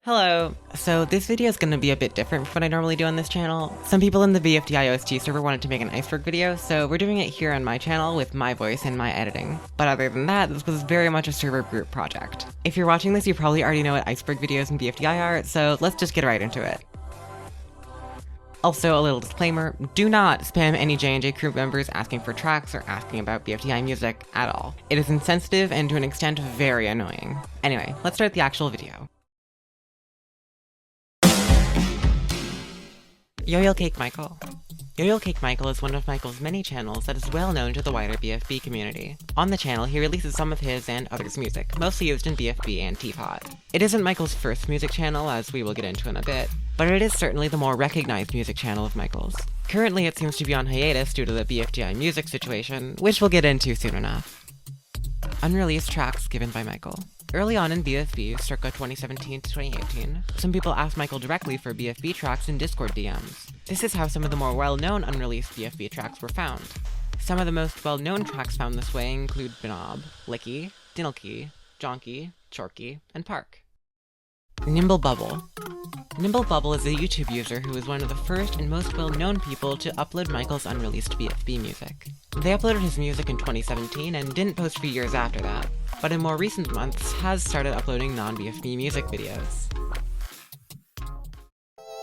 Hello! So this video is going to be a bit different from what I normally do on this channel. Some people in the BFDI OST server wanted to make an Iceberg video, so we're doing it here on my channel with my voice and my editing. But other than that, this was very much a server group project. If you're watching this, you probably already know what Iceberg videos and BFDI are, so let's just get right into it. Also, a little disclaimer, do not spam any J&J crew members asking for tracks or asking about BFDI music at all. It is insensitive and to an extent very annoying. Anyway, let's start the actual video. Yo-Yo Cake Michael. Yo-Yo Cake Michael is one of Michael's many channels that is well known to the wider BFB community. On the channel, he releases some of his and others' music, mostly used in BFB and Teapot. It isn't Michael's first music channel, as we will get into in a bit, but it is certainly the more recognized music channel of Michael's. Currently, it seems to be on hiatus due to the BFDI music situation, which we'll get into soon enough. Unreleased tracks given by Michael. Early on in BFB, circa 2017 to 2018, some people asked Michael directly for BFB tracks in Discord DMs. This is how some of the more well-known unreleased BFB tracks were found. Some of the most well-known tracks found this way include Binob, Licky, Dinilky, Jonky, Chorky, and Park. Nimble Bubble. Nimble Bubble is a YouTube user who was one of the first and most well-known people to upload Michael's unreleased BFB music. They uploaded his music in 2017 and didn't post for years after that, but in more recent months has started uploading non-BFB music videos.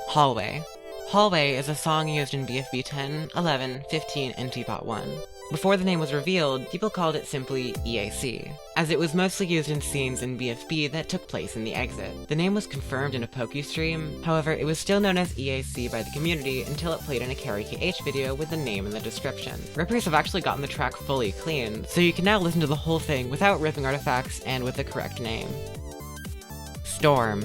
Hallway. Hallway is a song used in BFB 10, 11, 15, and Teapot 1. Before the name was revealed, people called it simply EAC, as it was mostly used in scenes in BFB that took place in the exit. The name was confirmed in a Poke stream, however it was still known as EAC by the community until it played in a Cary KH video with the name in the description. Rippers have actually gotten the track fully clean, so you can now listen to the whole thing without ripping artifacts and with the correct name. Storm.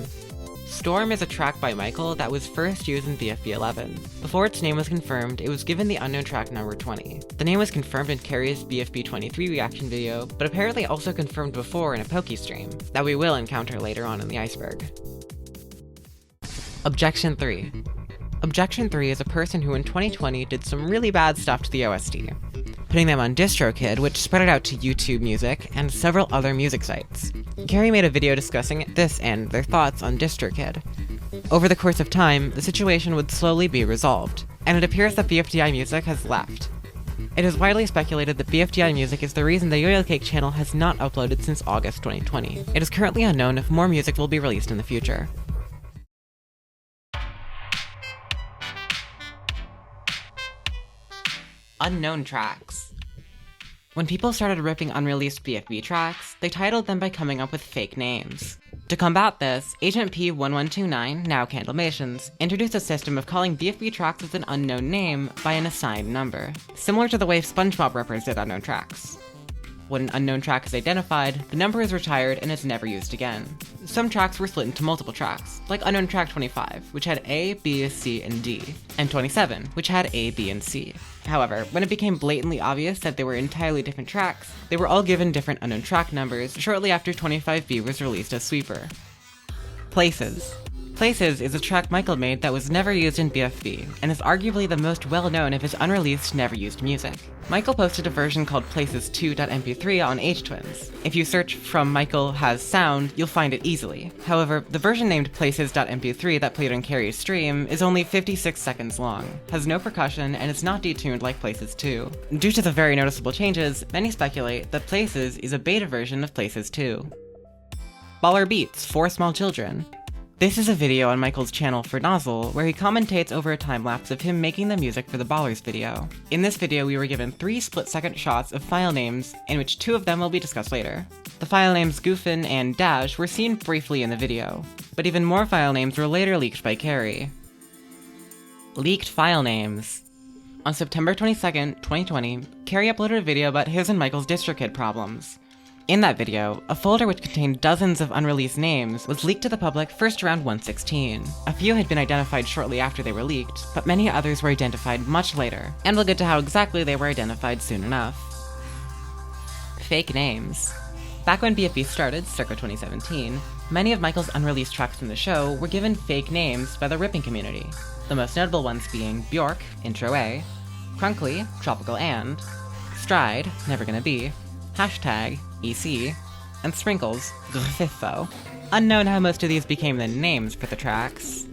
Storm is a track by Michael that was first used in BFB 11. Before its name was confirmed, it was given the unknown track number 20. The name was confirmed in Cary's BFB 23 reaction video, but apparently also confirmed before in a Poke stream, that we will encounter later on in the Iceberg. Objection 3. Objection 3 is a person who in 2020 did some really bad stuff to the OST, putting them on DistroKid, which spread it out to YouTube Music and several other music sites. Cary made a video discussing this and their thoughts on DistroKid. Over the course of time, the situation would slowly be resolved, and it appears that BFDI Music has left. It is widely speculated that BFDI Music is the reason the Yo-Yo Cake channel has not uploaded since August 2020. It is currently unknown if more music will be released in the future. Unknown tracks. When people started ripping unreleased BFB tracks, they titled them by coming up with fake names. To combat this, Agent P1129, now Candlemations, introduced a system of calling BFB tracks with an unknown name by an assigned number, similar to the way SpongeBob rippers did unknown tracks. When an unknown track is identified, the number is retired and is never used again. Some tracks were split into multiple tracks, like Unknown Track 25, which had A, B, C, and D, and 27, which had A, B, and C. However, when it became blatantly obvious that they were entirely different tracks, they were all given different unknown track numbers shortly after 25B was released as Sweeper. Places. Places is a track Michael made that was never used in BFB, and is arguably the most well-known of his unreleased, never-used music. Michael posted a version called Places2.mp3 on H-Twins. If you search from Michael has sound, you'll find it easily. However, the version named Places.mp3 that played on Cary's stream is only 56 seconds long, has no percussion, and is not detuned like Places 2. Due to the very noticeable changes, many speculate that Places is a beta version of Places 2. Baller Beats for Small Children. This is a video on Michael's channel for Nozzle, where he commentates over a time-lapse of him making the music for the Ballers video. In this video, we were given 3 split-second shots of file names, in which 2 of them will be discussed later. The file names Goofin and Dash were seen briefly in the video, but even more file names were later leaked by Cary. Leaked file names. On September 22nd, 2020, Cary uploaded a video about his and Michael's DistroKid problems. In that video, a folder which contained dozens of unreleased names was leaked to the public first around 116. A few had been identified shortly after they were leaked, but many others were identified much later, and we'll get to how exactly they were identified soon enough. Fake names. Back when BFB started, circa 2017, many of Michael's unreleased tracks from the show were given fake names by the ripping community, the most notable ones being Bjork, Intro A, Crunkly, Tropical And, Stride, Never Gonna Be, Hashtag, EC, and Sprinkles, Grfifo. Unknown how most of these became the names for the tracks.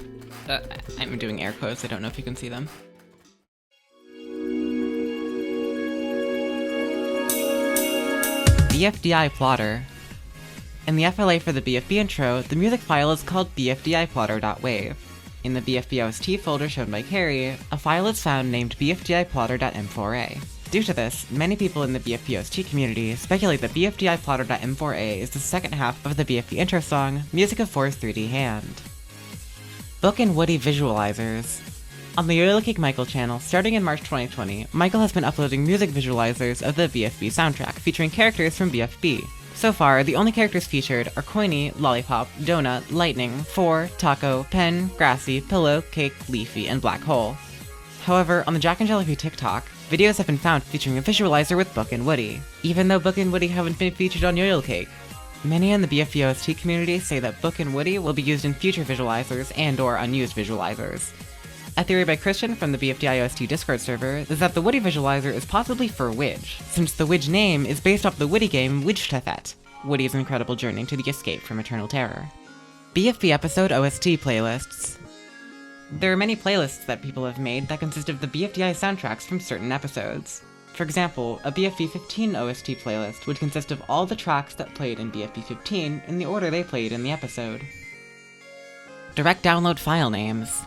I'm doing air quotes, I don't know if you can see them. BFDI plotter. In the FLA for the BFB intro, the music file is called bfdiplotter.wave. In the BFB OST folder shown by Cary, a file is found named bfdiplotter.m4a. Due to this, many people in the BFB OST community speculate that bfdiplotter.m4a is the second half of the BFB intro song, Music of Four's 3D Hand. Book and Woody visualizers. On the Yo-Yo Cake Michael channel, starting in March 2020, Michael has been uploading music visualizers of the BFB soundtrack featuring characters from BFB. So far, the only characters featured are Coiny, Lollipop, Donut, Lightning, Four, Taco, Pen, Grassy, Pillow, Cake, Leafy, and Black Hole. However, on the Jacknjellify TikTok, videos have been found featuring a visualizer with Book and Woody, even though Book and Woody haven't been featured on Yo-Yo Cake. Many in the BFB OST community say that Book and Woody will be used in future visualizers and/or unused visualizers. A theory by Christian from the BFDI OST Discord server is that the Woody visualizer is possibly for Widge, since the Widge name is based off the Woody game Widgetafet, Woody's incredible journey to the escape from eternal terror. BFB episode OST playlists. There are many playlists that people have made that consist of the BFDI soundtracks from certain episodes. For example, a BFB 15 OST playlist would consist of all the tracks that played in BFB 15 in the order they played in the episode. Direct download file names.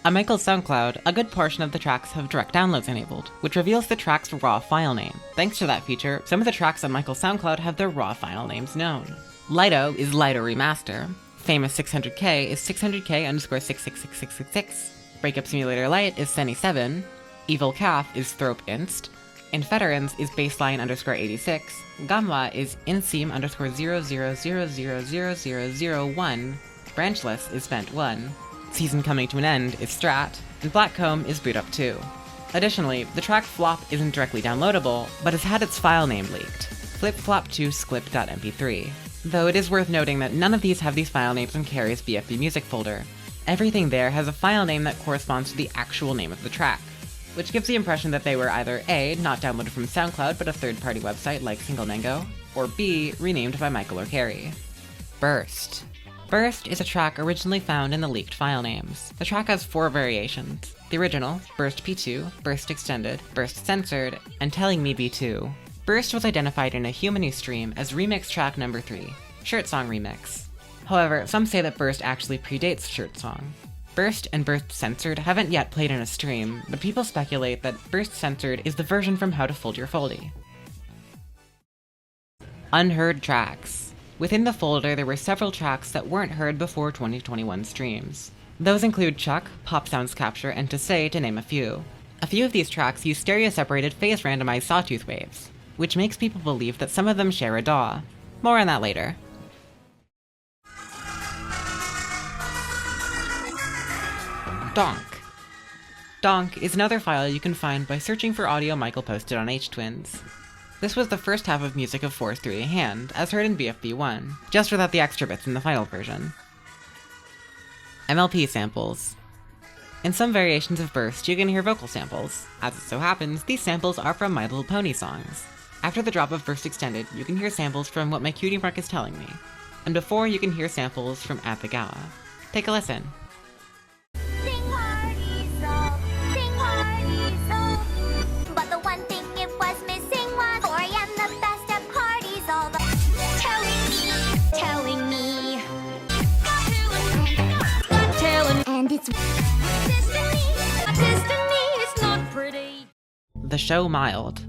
On Michael's SoundCloud, a good portion of the tracks have direct downloads enabled, which reveals the track's raw file name. Thanks to that feature, some of the tracks on Michael's SoundCloud have their raw file names known. Lido is Lido Remaster. Famous 600K is 600K_666666. Breakup Simulator Lite is Senny7. Evil Calf is Thrope Inst. Infederans is Baseline_86. Gamma is Inseam_00000001. Branchless is Vent1. Season Coming to an End is Strat, and Blackcomb is Boot Up 2. Additionally, the track Flop isn't directly downloadable, but has had its file name leaked, flipflop2sklip.mp3. Though it is worth noting that none of these have these file names in Cary's BFB music folder. Everything there has a file name that corresponds to the actual name of the track, which gives the impression that they were either A, not downloaded from SoundCloud but a third-party website like SingleMango, or B, renamed by Michael or Cary. Burst. Burst is a track originally found in the leaked file names. The track has 4 variations: the original, Burst P2, Burst Extended, Burst Censored, and Telling Me B2. Burst was identified in a Humany stream as remix track number 3, Shirt Song Remix. However, some say that Burst actually predates Shirt Song. Burst and Burst Censored haven't yet played in a stream, but people speculate that Burst Censored is the version from How to Fold Your Foldy. Unheard tracks. Within the folder, there were several tracks that weren't heard before 2021 streams. Those include Chuck, Pop Sounds Capture, and To Say, to name a few. A few of these tracks use stereo-separated phase-randomized sawtooth waves, which makes people believe that some of them share a DAW. More on that later. Donk. Donk is another file you can find by searching for audio Michael posted on H-Twins. This was the first half of Music of Four's 3D Hand, as heard in BFB 1, just without the extra bits in the final version. MLP samples. In some variations of Burst, you can hear vocal samples. As it so happens, these samples are from My Little Pony songs. After the drop of Burst Extended, you can hear samples from What My Cutie Mark Is Telling Me. And before, you can hear samples from At the Gala. Take a listen. The show Mild.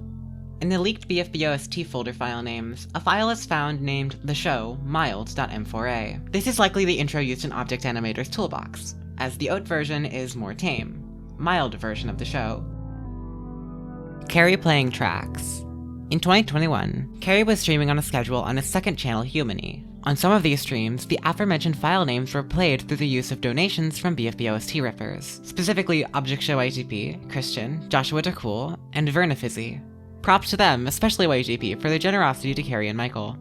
In the leaked BFB OST folder file names, a file is found named The Show Mild.m4a. This is likely the intro used in Object Animator's toolbox, as the OAT version is more tame, mild version of the show. Cary playing tracks. In 2021, Cary was streaming on a schedule on his second channel, Humany. On some of these streams, the aforementioned file names were played through the use of donations from BFB OST riffers, specifically Object Show IGP, Christian, Joshua DeCool, and Vernafizzy. Props to them, especially YGP, for their generosity to Cary and Michael.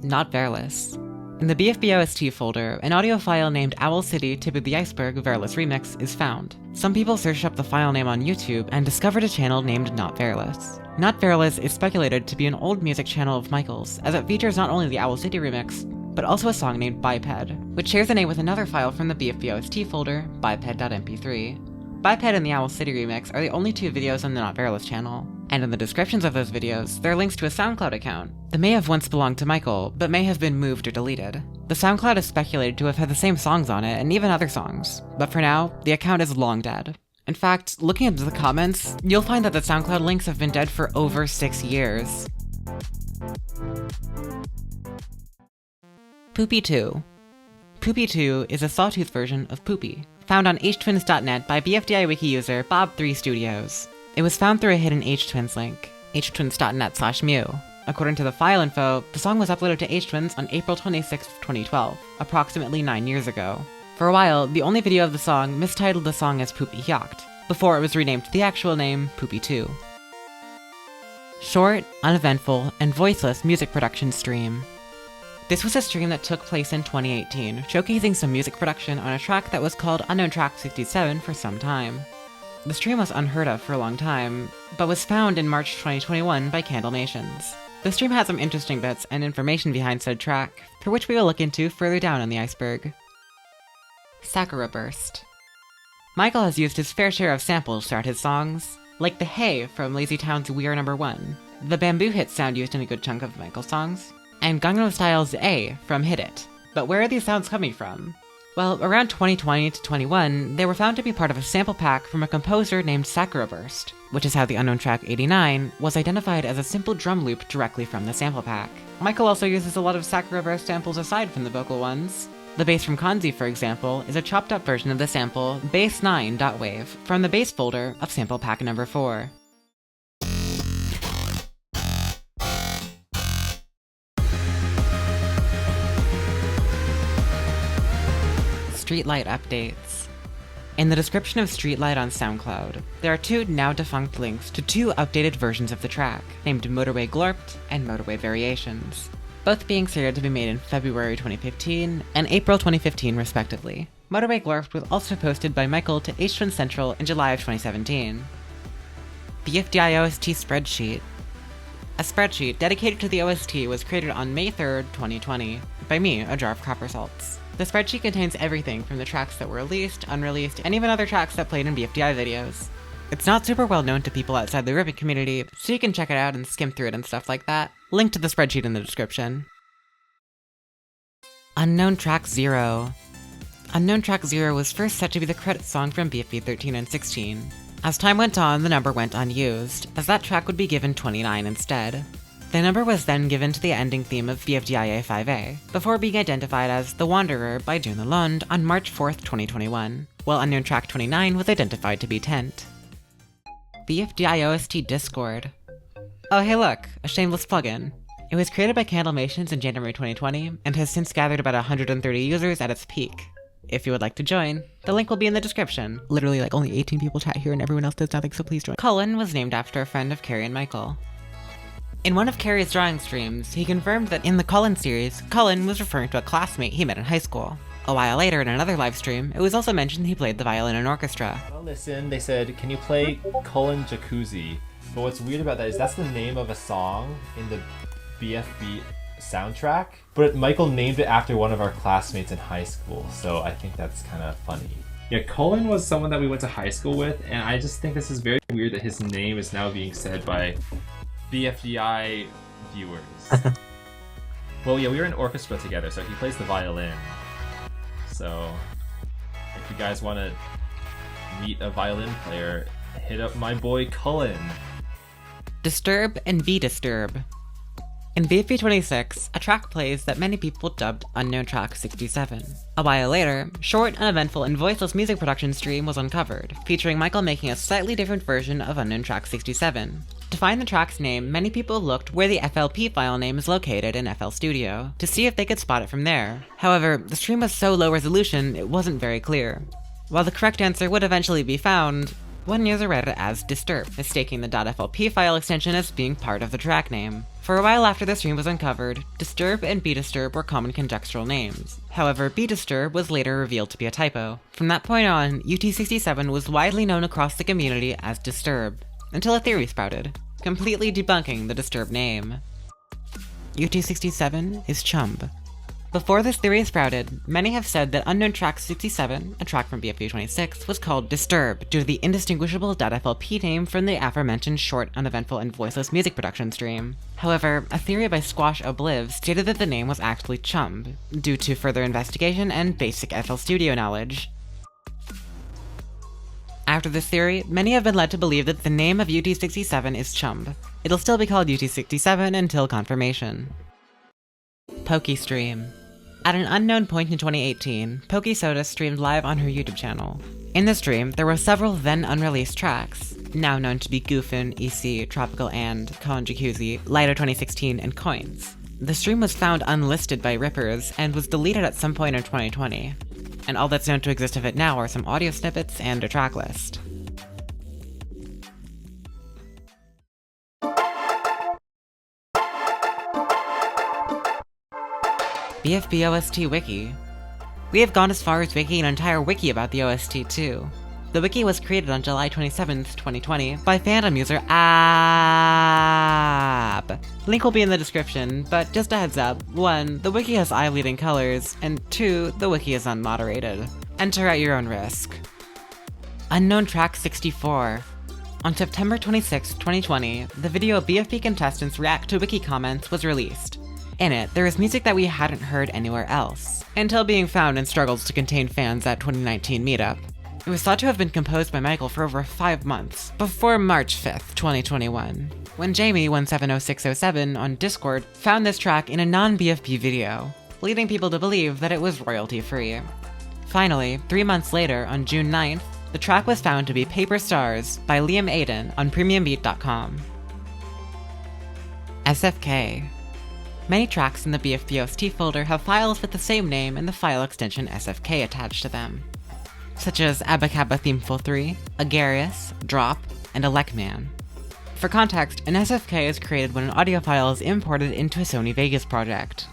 Not Bearless. In the BFB OST folder, an audio file named Owl City Tip of the Iceberg Vereless Remix is found. Some people searched up the file name on YouTube and discovered a channel named Not Vereless. Not Vereless is speculated to be an old music channel of Michael's, as it features not only the Owl City remix, but also a song named Biped, which shares a name with another file from the BFB OST folder, biped.mp3. Biped and the Owl City remix are the only two videos on the Not Vereless channel, and in the descriptions of those videos, there are links to a SoundCloud account that may have once belonged to Michael, but may have been moved or deleted. The SoundCloud is speculated to have had the same songs on it, and even other songs, but for now, the account is long dead. In fact, looking into the comments, you'll find that the SoundCloud links have been dead for over 6 years. Poopy 2. Poopy 2 is a sawtooth version of Poopy, found on htwins.net by BFDI wiki user Bob3 Studios. It was found through a hidden htwins link, htwins.net/mu. According to the file info, the song was uploaded to htwins on April 26, 2012, approximately 9 years ago. For a while, the only video of the song mistitled the song as Poopy Hyokt, before it was renamed to the actual name Poopy 2. Short, uneventful, and voiceless music production stream. This was a stream that took place in 2018, showcasing some music production on a track that was called Unknown Track 67 for some time. The stream was unheard of for a long time, but was found in March 2021 by Candlemations. The stream had some interesting bits and information behind said track, for which we will look into further down on the iceberg. Sakura Burst. Michael has used his fair share of samples throughout his songs, like the Hey from Lazy Town's We Are Number 1, the bamboo hit sound used in a good chunk of Michael's songs, and Gangnam Style's A from Hit It. But where are these sounds coming from? Well, around 2020 to 21, they were found to be part of a sample pack from a composer named Sakura Burst, which is how the Unknown Track 89 was identified as a simple drum loop directly from the sample pack. Michael also uses a lot of Sakura Burst samples aside from the vocal ones. The bass from Kanzi, for example, is a chopped up version of the sample bass9.wave from the bass folder of sample pack number 4. Streetlight updates. In the description of Streetlight on SoundCloud, there are 2 now defunct links to 2 updated versions of the track, named Motorway Glorped and Motorway Variations, both being slated to be made in February 2015 and April 2015 respectively. Motorway Glorped was also posted by Michael to H1 Central in July of 2017. BFDI OST Spreadsheet. A spreadsheet dedicated to the OST was created on May 3rd, 2020, by me, a jar of copper salts. The spreadsheet contains everything from the tracks that were released, unreleased, and even other tracks that played in BFDI videos. It's not super well known to people outside the ripping community, so you can check it out and skim through it and stuff like that. Link to the spreadsheet in the description. Unknown Track 0. Unknown Track 0 was first set to be the credit song from BFB 13 and 16. As time went on, the number went unused, as that track would be given 29 instead. The number was then given to the ending theme of BFDI A5A, before being identified as The Wanderer by June Lalonde on March 4th, 2021, while Unknown Track 29 was identified to be Tent. BFDI OST Discord. Oh hey look, a shameless plugin. It was created by Candlemations in January 2020, and has since gathered about 130 users at its peak. If you would like to join, the link will be in the description. Literally like only 18 people chat here and everyone else does nothing, so please join. Cullen was named after a friend of Cary and Michael. In one of Cary's drawing streams, he confirmed that in the Cullen series, Cullen was referring to a classmate he met in high school. A while later, in another live stream, it was also mentioned he played the violin in orchestra. Well, listen, they said, can you play Cullen Jacuzzi? But what's weird about that is that's the name of a song in the BFB soundtrack, but Michael named it after one of our classmates in high school, so I think that's kind of funny. Yeah, Cullen was someone that we went to high school with, and I just think this is very weird that his name is now being said by BFDI viewers. Well, yeah, we were in orchestra together, so he plays the violin. So, if you guys want to meet a violin player, hit up my boy Cullen. Disturb and Be Disturb. In BFB 26, a track plays that many people dubbed Unknown Track 67. A while later, short, uneventful, and voiceless music production stream was uncovered, featuring Michael making a slightly different version of Unknown Track 67. To find the track's name, many people looked where the FLP file name is located in FL Studio, to see if they could spot it from there. However, the stream was so low resolution, it wasn't very clear. While the correct answer would eventually be found, One user read it as Disturb, mistaking the .flp file extension as being part of the track name. For a while after the stream was uncovered, Disturb and Bdisturb were common conjectural names. However, Bdisturb was later revealed to be a typo. From that point on, UT67 was widely known across the community as Disturb, until a theory sprouted, completely debunking the Disturb name. UT67 is Chumb. Before this theory sprouted, many have said that Unknown Track 67, a track from BFD 26, was called Disturb due to the indistinguishable .flp name from the aforementioned short, uneventful, and voiceless music production stream. However, a theory by Squash Obliv stated that the name was actually Chumb, due to further investigation and basic FL Studio knowledge. After this theory, many have been led to believe that the name of UT67 is Chumb. It'll still be called UT67 until confirmation. PokeStream. At an unknown point in 2018, PokeSoda streamed live on her YouTube channel. In the stream, there were several then unreleased tracks, now known to be Goofin, EC, Tropical and, Colin Jacuzzi, Lighter 2016, and Coins. The stream was found unlisted by Rippers and was deleted at some point in 2020, and all that's known to exist of it now are some audio snippets and a track list. BFB OST Wiki. We have gone as far as making an entire wiki about the OST too. The wiki was created on July 27th, 2020 by fandom user Ab. Link will be in the description, but just a heads up, 1. The wiki has eye-leading colors, and 2. The wiki is unmoderated. Enter at your own risk. Unknown Track 64. On September 26, 2020, the video BFB contestants react to wiki comments was released. In it, there is music that we hadn't heard anywhere else, until being found in struggles to contain fans at 2019 meetup. It was thought to have been composed by Michael for over 5 months, before March 5th, 2021, when Jamie170607 on Discord found this track in a non-BFB video, leading people to believe that it was royalty-free. Finally, 3 months later, on June 9th, the track was found to be Paper Stars by Liam Aiden on premiumbeat.com. SFK. Many tracks in the BFB OST folder have files with the same name and the file extension SFK attached to them, such as Abacaba Themeful 3, Agarius, Drop, and Elecman. For context, an SFK is created when an audio file is imported into a Sony Vegas project.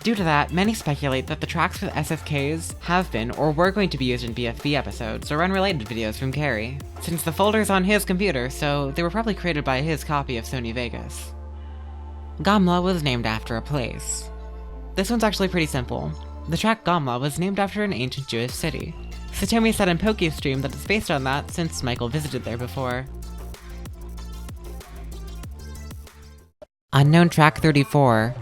Due to that, many speculate that the tracks with SFKs have been or were going to be used in BFB episodes or unrelated videos from Cary, since the folder's on his computer, so they were probably created by his copy of Sony Vegas. Gamla was named after a place. This one's actually pretty simple. The track Gamla was named after an ancient Jewish city. Satomi said in PokeStream that it's based on that since Michael visited there before. Unknown Track 34.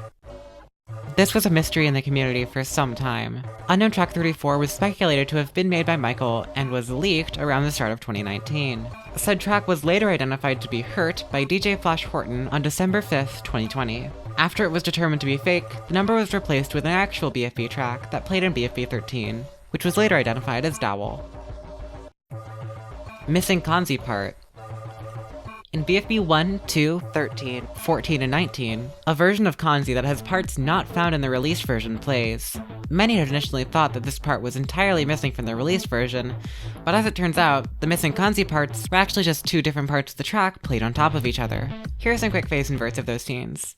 This was a mystery in the community for some time. Unknown Track 34 was speculated to have been made by Michael and was leaked around the start of 2019. Said track was later identified to be Hurt by DJ Flash Horton on December 5th, 2020. After it was determined to be fake, the number was replaced with an actual BFB track that played in BFB 13, which was later identified as Dowel. Missing Kanzi Part. In BFB 1, 2, 13, 14, and 19, a version of Kanzi that has parts not found in the released version plays. Many had initially thought that this part was entirely missing from the released version, but as it turns out, the missing Kanzi parts were actually just 2 different parts of the track played on top of each other. Here are some quick phase inverts of those scenes.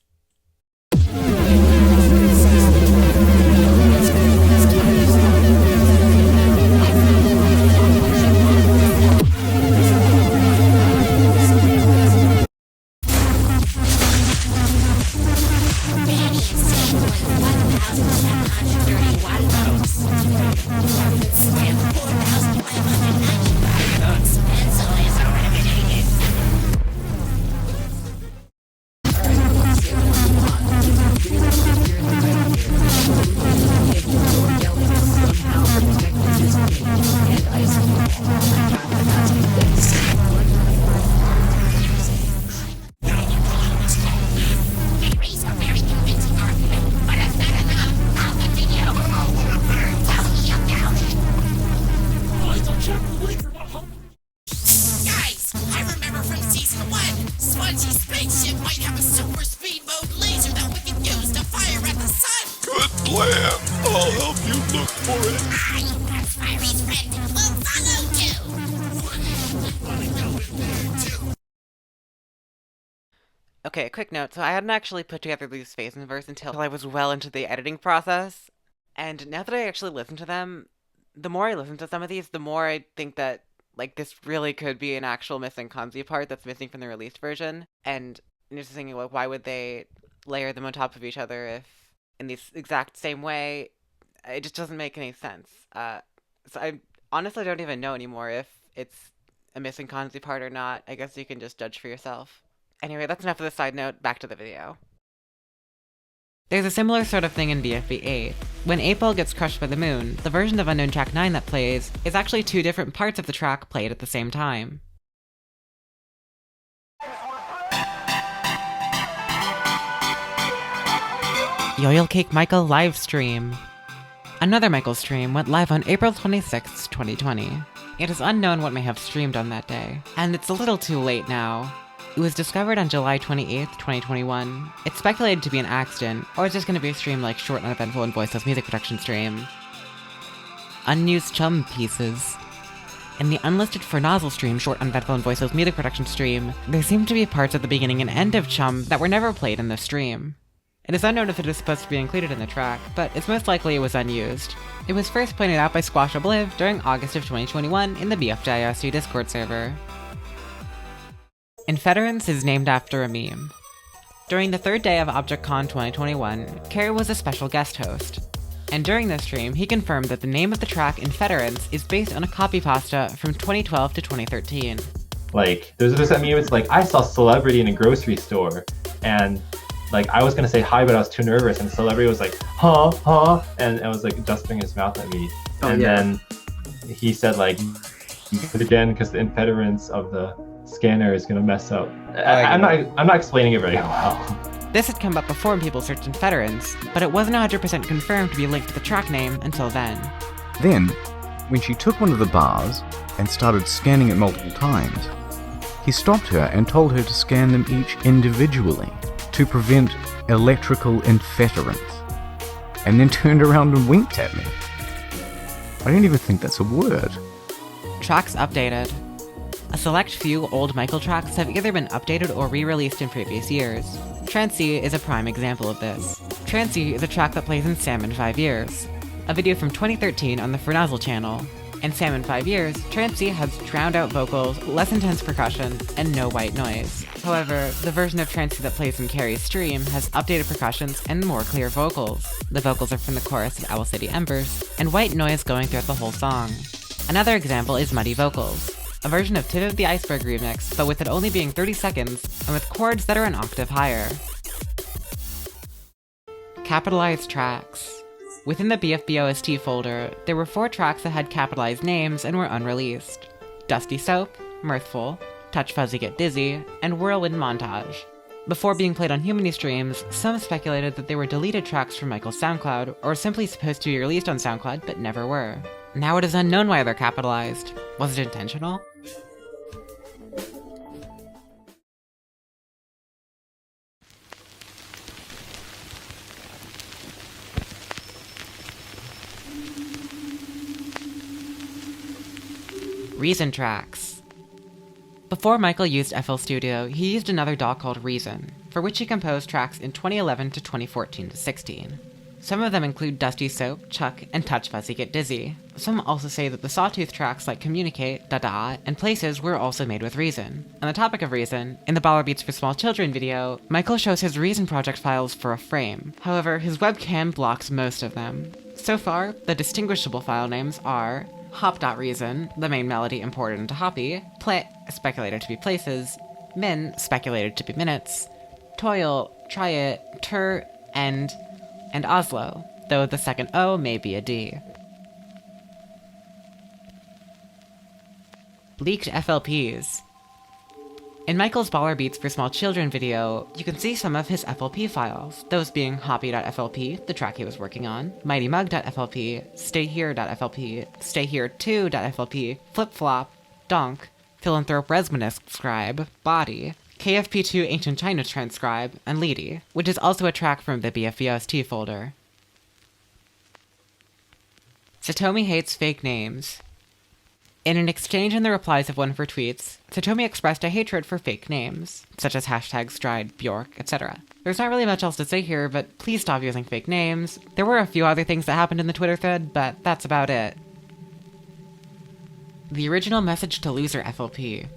I'll help you look for it. Fiery's friend will follow too. Okay, quick note. So I hadn't actually put together these phase inverts until I was well into the editing process. And now that I actually listen to them, the more I listen to some of these, the more I think that, like, this really could be an actual missing kanji part that's missing from the released version. And I'm just thinking, like, why would they layer them on top of each other if, in this exact same way, it just doesn't make any sense. So I honestly don't even know anymore if it's a missing kanji part or not. I guess you can just judge for yourself. Anyway, that's enough of the side note. Back to the video. There's a similar sort of thing in BFB8. When 8-Ball gets crushed by the moon, the version of Unknown Track 9 that plays is actually two different parts of the track played at the same time. Yoil Cake Michael livestream. Another Michael stream went live on April 26, 2020. It is unknown what may have streamed on that day, and it's a little too late now. It was discovered on July 28, 2021. It's speculated to be an accident, or it's just going to be a stream like short, uneventful, and voiceless music production stream. Unused chum pieces. In the unlisted for nozzle stream, short, uneventful, and voiceless music production stream, there seem to be parts at the beginning and end of chum that were never played in the stream. It is unknown if it is supposed to be included in the track, but it's most likely it was unused. It was first pointed out by Squash Obliv during August of 2021 in the BFDI OST Discord server. Infederence is named after a meme. During the third day of ObjectCon 2021, Cary was a special guest host. And during this stream, he confirmed that the name of the track Infederence is based on a copy pasta from 2012 to 2013. Like, there's a meme, it's like, I saw Celebrity in a grocery store, and like, I was gonna say hi, but I was too nervous, and Celebrity was like, huh, and I was like adjusting his mouth at me. Then he said like, you did it again because the impedance of the scanner is gonna mess up. I'm not explaining it very well. This had come up before when people searched Infederence, but it wasn't 100% confirmed to be linked to the track name until then. Then, when she took one of the bars and started scanning it multiple times, he stopped her and told her to scan them each individually to prevent electrical infederence, and then turned around and winked at me. I don't even think that's a word. Tracks updated. A select few old Michael tracks have either been updated or re-released in previous years. Trancy is a prime example of this. Trancy is a track that plays in Sam in 5 Years, a video from 2013 on the Fernazzle channel. In Sam in 5 Years, Trancy has drowned out vocals, less intense percussion, and no white noise. However, the version of Trancy that plays in Cary's stream has updated percussions and more clear vocals. The vocals are from the chorus of Owl City Embers, and white noise going throughout the whole song. Another example is Muddy Vocals, a version of Tip of the Iceberg remix, but with it only being 30 seconds, and with chords that are an octave higher. Capitalized tracks. Within the BFB OST folder, there were 4 tracks that had capitalized names and were unreleased. Dusty Soap, Mirthful, Touch Fuzzy Get Dizzy, and Whirlwind Montage. Before being played on Humany streams, some speculated that they were deleted tracks from Michael's SoundCloud, or simply supposed to be released on SoundCloud but never were. Now it is unknown why they're capitalized. Was it intentional? Reason tracks. Before Michael used FL Studio, he used another DAW called Reason, for which he composed tracks in 2011 to 2014 to 16. Some of them include Dusty Soap, Chuck, and Touch Fuzzy Get Dizzy. Some also say that the Sawtooth tracks like Communicate, Dada, and Places were also made with Reason. On the topic of Reason, in the Baller Beats for Small Children video, Michael shows his Reason project files for a frame. However, his webcam blocks most of them. So far, the distinguishable file names are Hop.Reason, the main melody imported into Hoppy, Play, speculated to be Places, Min, speculated to be Minutes, Toil, Try It, Tur, End, and Oslo, though the second O may be a D. Leaked FLPs. In Michael's Baller Beats for Small Children video, you can see some of his FLP files, those being Hoppy.FLP, the track he was working on, MightyMug.FLP, StayHere.FLP, StayHere2.FLP, FlipFlop, Donk, Philanthrope Resmanus Scribe, Body, KFP2 Ancient China Transcribe, and Leedy, which is also a track from the BFVOST folder. Satomi hates fake names. In an exchange in the replies of one of her tweets, Satomi expressed a hatred for fake names, such as hashtags Stride, Bjork, etc. There's not really much else to say here, but please stop using fake names. There were a few other things that happened in the Twitter thread, but that's about it. The original Message to Loser FLP.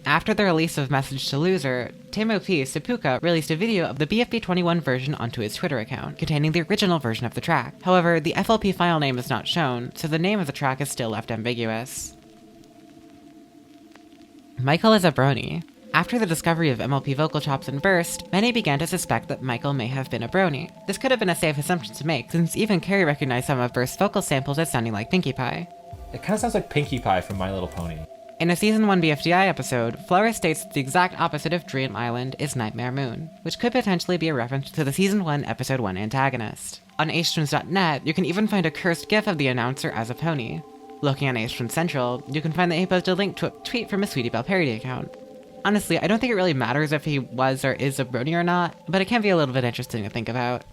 After the release of Message to Loser, Timo P. Seppuka released a video of the BFD21 version onto his Twitter account, containing the original version of the track. However, the FLP file name is not shown, so the name of the track is still left ambiguous. Michael is a brony. After the discovery of MLP vocal chops in Burst, many began to suspect that Michael may have been a brony. This could have been a safe assumption to make, since even Cary recognized some of Burst's vocal samples as sounding like Pinkie Pie. It kind of sounds like Pinkie Pie from My Little Pony. In a Season 1 BFDI episode, Flora states that the exact opposite of Dream Island is Nightmare Moon, which could potentially be a reference to the Season 1 Episode 1 antagonist. On astreams.net, you can even find a cursed gif of the announcer as a pony. Looking on Astreams Central, you can find that he posted a link to a tweet from a Sweetie Belle parody account. Honestly, I don't think it really matters if he was or is a brony or not, but it can be a little bit interesting to think about.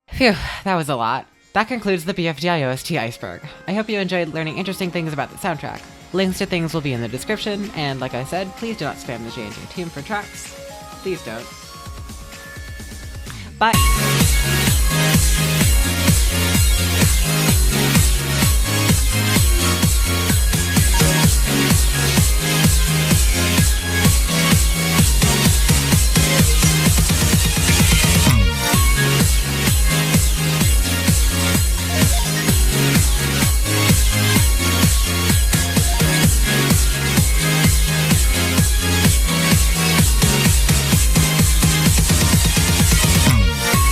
Phew, that was a lot. That concludes the BFDI OST Iceberg. I hope you enjoyed learning interesting things about the soundtrack. Links to things will be in the description, and like I said, please do not spam the J&J team for tracks. Please don't. Bye!